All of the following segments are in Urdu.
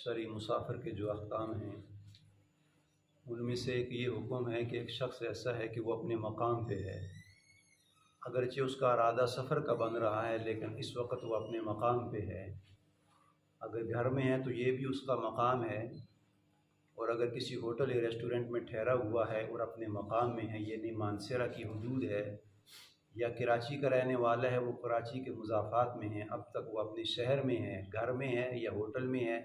شرعی مسافر کے جو احکام ہیں ان میں سے ایک یہ حکم ہے کہ ایک شخص ایسا ہے کہ وہ اپنے مقام پہ ہے، اگرچہ اس کا ارادہ سفر کا بن رہا ہے لیکن اس وقت وہ اپنے مقام پہ ہے۔ اگر گھر میں ہے تو یہ بھی اس کا مقام ہے، اور اگر کسی ہوٹل یا ریسٹورنٹ میں ٹھہرا ہوا ہے اور اپنے مقام میں ہے، یعنی مانسیرہ کی حدود ہے، یا کراچی کا رہنے والا ہے، وہ کراچی کے مضافات میں ہے، اب تک وہ اپنے شہر میں ہے، گھر میں ہے یا ہوٹل میں ہے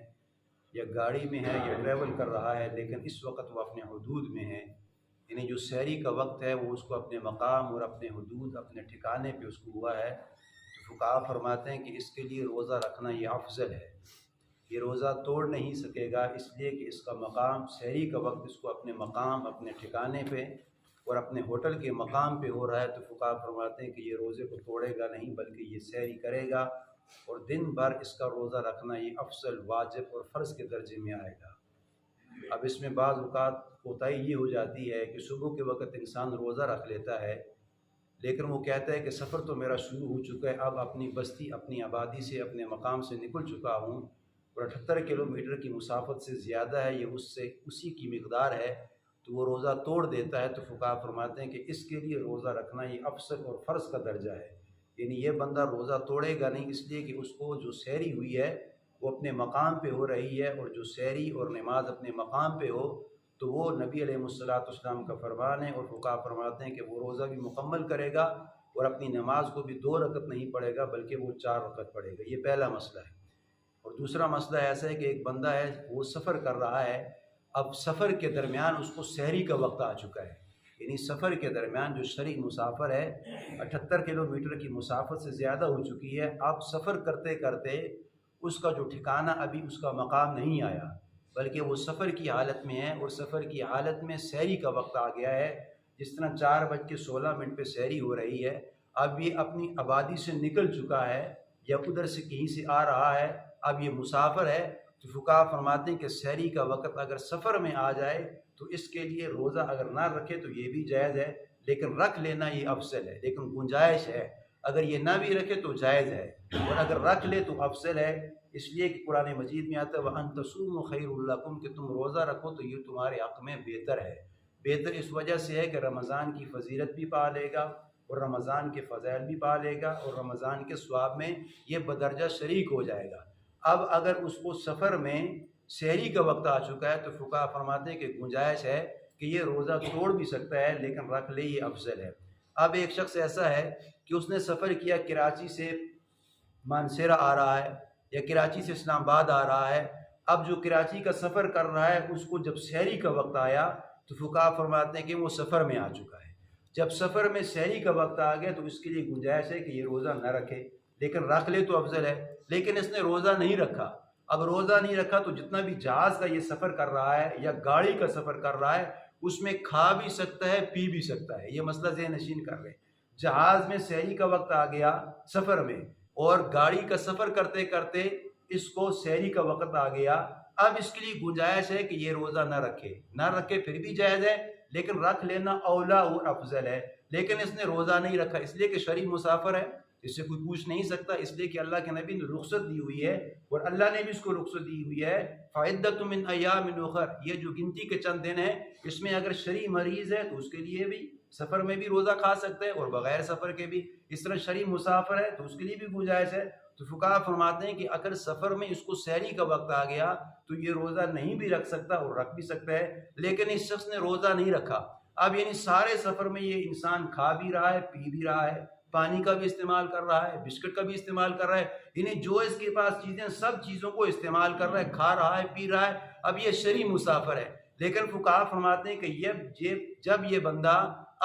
یا گاڑی میں ہے یا ٹریول کر رہا ہے، لیکن اس وقت وہ اپنے حدود میں ہے، یعنی جو سحری کا وقت ہے وہ اس کو اپنے مقام اور اپنے حدود اپنے ٹھکانے پہ اس کو ہوا ہے، تو فقہا فرماتے ہیں کہ اس کے لیے روزہ رکھنا یہ افضل ہے۔ یہ روزہ توڑ نہیں سکے گا، اس لیے کہ اس کا مقام سحری کا وقت اس کو اپنے مقام اپنے ٹھکانے پہ اور اپنے ہوٹل کے مقام پہ ہو رہا ہے، تو فقہا فرماتے ہیں کہ یہ روزے کو توڑے گا نہیں بلکہ یہ سحری کرے گا، اور دن بھر اس کا روزہ رکھنا یہ افضل واجب اور فرض کے درجے میں آئے گا۔ اب اس میں بعض اوقات کوتاہی یہ ہو جاتی ہے کہ صبح کے وقت انسان روزہ رکھ لیتا ہے، لیکن وہ کہتا ہے کہ سفر تو میرا شروع ہو چکا ہے، اب اپنی بستی اپنی آبادی سے اپنے مقام سے نکل چکا ہوں اور 78 کلومیٹر کی مسافت سے زیادہ ہے، یہ اس سے اسی کی مقدار ہے، تو وہ روزہ توڑ دیتا ہے، تو فقہا فرماتے ہیں کہ اس کے لیے روزہ رکھنا یہ افضل اور فرض کا درجہ ہے، یعنی یہ بندہ روزہ توڑے گا نہیں، اس لیے کہ اس کو جو سحری ہوئی ہے وہ اپنے مقام پہ ہو رہی ہے، اور جو سحری اور نماز اپنے مقام پہ ہو تو وہ نبی علیہ السلام کا فرمان ہے، اور فقہا فرماتے ہیں کہ وہ روزہ بھی مکمل کرے گا اور اپنی نماز کو بھی 2 رکعت نہیں پڑھے گا بلکہ وہ 4 رکعت پڑھے گا۔ یہ پہلا مسئلہ ہے۔ اور دوسرا مسئلہ ایسا ہے کہ ایک بندہ ہے وہ سفر کر رہا ہے، اب سفر کے درمیان اس کو سحری کا وقت آ چکا ہے، یعنی سفر کے درمیان جو شرعی مسافر ہے 78 کلومیٹر کی مسافت سے زیادہ ہو چکی ہے، اب سفر کرتے کرتے اس کا جو ٹھکانہ ابھی اس کا مقام نہیں آیا بلکہ وہ سفر کی حالت میں ہے، اور سفر کی حالت میں سحری کا وقت آ گیا ہے، جس طرح 4:16 پہ سحری ہو رہی ہے، اب یہ اپنی آبادی سے نکل چکا ہے یا ادھر سے کہیں سے آ رہا ہے، اب یہ مسافر ہے، تو فقہا فرماتے ہیں کہ سحری کا وقت اگر سفر میں آ جائے تو اس کے لیے روزہ اگر نہ رکھے تو یہ بھی جائز ہے، لیکن رکھ لینا یہ افضل ہے، لیکن گنجائش ہے، اگر یہ نہ بھی رکھے تو جائز ہے، اور اگر رکھ لے تو افضل ہے، اس لیے کہ قرآن مجید میں آتا ہے وَأَن تَصُومُوا خَيْرٌ لَكُمْ کہ تم روزہ رکھو تو یہ تمہارے حق میں بہتر ہے۔ بہتر اس وجہ سے ہے کہ رمضان کی فضیلت بھی پا لے گا اور رمضان کے فضائل بھی پا لے گا، اور رمضان کے ثواب میں یہ بدرجہ شریک ہو جائے گا۔ اب اگر اس کو سفر میں سحری کا وقت آ چکا ہے تو فقہا فرماتے ہیں کہ گنجائش ہے کہ یہ روزہ توڑ بھی سکتا ہے لیکن رکھ لے یہ افضل ہے۔ اب ایک شخص ایسا ہے کہ اس نے سفر کیا، کراچی سے مانسیرہ آ رہا ہے یا کراچی سے اسلام آباد آ رہا ہے، اب جو کراچی کا سفر کر رہا ہے اس کو جب سحری کا وقت آیا تو فقہا فرماتے ہیں کہ وہ سفر میں آ چکا ہے، جب سفر میں سحری کا وقت آ گیا تو اس کے لیے گنجائش ہے کہ یہ روزہ نہ رکھے، لیکن رکھ لے تو افضل ہے، لیکن اس نے روزہ نہیں رکھا۔ اب روزہ نہیں رکھا تو جتنا بھی جہاز کا یہ سفر کر رہا ہے یا گاڑی کا سفر کر رہا ہے اس میں کھا بھی سکتا ہے پی بھی سکتا ہے، یہ مسئلہ ذہن نشین کر رہے ہیں۔ جہاز میں سحری کا وقت آ گیا سفر میں، اور گاڑی کا سفر کرتے کرتے اس کو سحری کا وقت آ گیا، اب اس کے لیے گنجائش ہے کہ یہ روزہ نہ رکھے پھر بھی جائز ہے، لیکن رکھ لینا اولا اور افضل ہے، لیکن اس نے روزہ نہیں رکھا اس لیے کہ شرعی مسافر ہے، اس سے کوئی پوچھ نہیں سکتا، اس لیے کہ اللہ کے نبی نے رخصت دی ہوئی ہے اور اللہ نے بھی اس کو رخصت دی ہوئی ہے فَعِدَّةٌ مِّنْ أَيَّامٍ أُخَرَ، یہ جو گنتی کے چند دن ہیں اس میں اگر شرعی مریض ہے تو اس کے لیے بھی سفر میں بھی روزہ کھا سکتا ہے اور بغیر سفر کے بھی، اس طرح شرعی مسافر ہے تو اس کے لیے بھی گنجائش ہے، تو فقہا فرماتے ہیں کہ اگر سفر میں اس کو سحری کا وقت آ گیا تو یہ روزہ نہیں بھی رکھ سکتا اور رکھ بھی سکتا ہے، لیکن اس شخص نے روزہ نہیں رکھا، اب یعنی سارے سفر میں یہ انسان کھا بھی رہا ہے پی بھی رہا ہے، پانی کا بھی استعمال کر رہا ہے، بسکٹ کا بھی استعمال کر رہا ہے، یعنی جو اس کے پاس چیزیں سب چیزوں کو استعمال کر رہا ہے، کھا رہا ہے پی رہا ہے، اب یہ شرعی مسافر ہے، لیکن فقہا فرماتے ہیں کہ جب یہ بندہ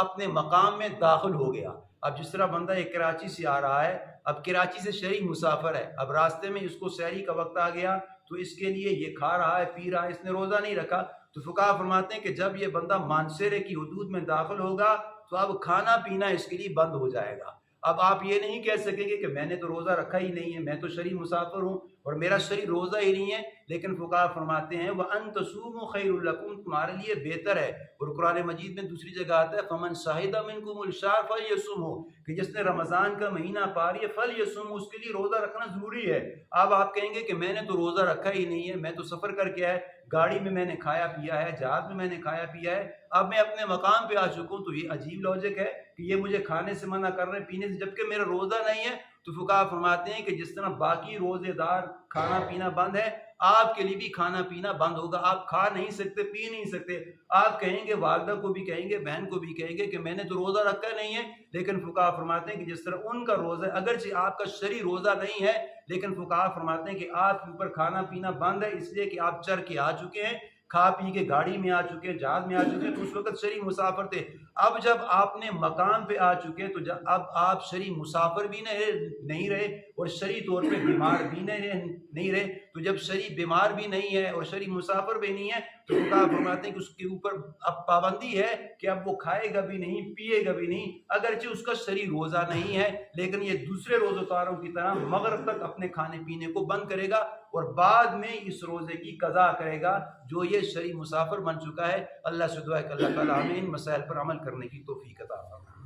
اپنے مقام میں داخل ہو گیا، اب جس طرح بندہ ایک کراچی سے آ رہا ہے، اب کراچی سے شرعی مسافر ہے، اب راستے میں اس کو سحری کا وقت آ گیا تو اس کے لیے یہ کھا رہا ہے پی رہا ہے، اس نے روزہ نہیں رکھا، تو فقہا فرماتے ہیں کہ جب یہ بندہ مانسیرے کی حدود میں داخل ہوگا تو اب کھانا پینا اس کے لیے بند ہو جائے گا، اب آپ یہ نہیں کہہ سکیں گے کہ میں نے تو روزہ رکھا ہی نہیں ہے، میں تو شرعی مسافر ہوں اور میرا شرعی روزہ ہی نہیں ہے، لیکن فقہا فرماتے ہیں وَأَن تَصُومُوا خَيْرٌ لَكُمْ، تمہارے لیے بہتر ہے۔ اور قرآن مجید میں دوسری جگہ آتا ہے فَمَن شَهِدَ مِنْكُمُ الشَّهْرَ فَلْيَصُمْهُ، کہ جس نے رمضان کا مہینہ پا رہی ہے فَلْيَصُمْهُ، اس کے لیے روزہ رکھنا ضروری ہے۔ اب آپ کہیں گے کہ میں نے تو روزہ رکھا ہی نہیں ہے، میں تو سفر کر کے آیا، گاڑی میں نے کھایا پیا ہے، جہاز میں نے کھایا پیا ہے، اب میں اپنے مقام پہ آ چکا ہوں، تو یہ عجیب لاجک ہے کہ یہ مجھے کھانے سے منع کر رہے ہیں، پینے سے، جبکہ میرا روزہ نہیں ہے۔ تو فقہا فرماتے ہیں کہ جس طرح باقی روزے دار کھانا پینا بند ہے، آپ کے لیے بھی کھانا پینا بند ہوگا، آپ کھا نہیں سکتے، پی نہیں سکتے۔ آپ کہیں گے، والدہ کو بھی کہیں گے، بہن کو بھی کہیں گے کہ میں نے تو روزہ رکھا نہیں ہے، لیکن فقہا فرماتے ہیں کہ جس طرح ان کا روزہ ہے، اگرچہ آپ کا شرعی روزہ نہیں ہے، لیکن فقہا فرماتے ہیں کہ آپ کے اوپر کھانا پینا بند ہے، اس لیے کہ آپ چر کے آ چکے ہیں، کھا پی کے گاڑی میں آ چکے ہیں، جہاز میں آ چکے ہیں، تو اس وقت شرعی مسافر تھے۔ اب جب آپ نے مقام پہ آ چکے تو اب آپ شرعی مسافر بھی نہیں رہے اور شرعی طور پہ بیمار بھی نہیں رہے، تو جب شرعی بیمار بھی نہیں ہے اور شرعی مسافر بھی نہیں ہے، تو فقہا فرماتے ہیں کہ اس کے اوپر اب پابندی ہے کہ اب وہ کھائے گا بھی نہیں، پیے گا بھی نہیں، اگرچہ اس کا شرعی روزہ نہیں ہے، لیکن یہ دوسرے روزہ داروں کی طرح مغرب تک اپنے کھانے پینے کو بند کرے گا اور بعد میں اس روزے کی قضا کرے گا جو یہ شرعی مسافر بن چکا ہے۔ اللہ سے دعا ہے کہ اللہ تعالیٰ ہمیں ان مسائل پر عمل کرنے کی توفیق عطا فرمائے۔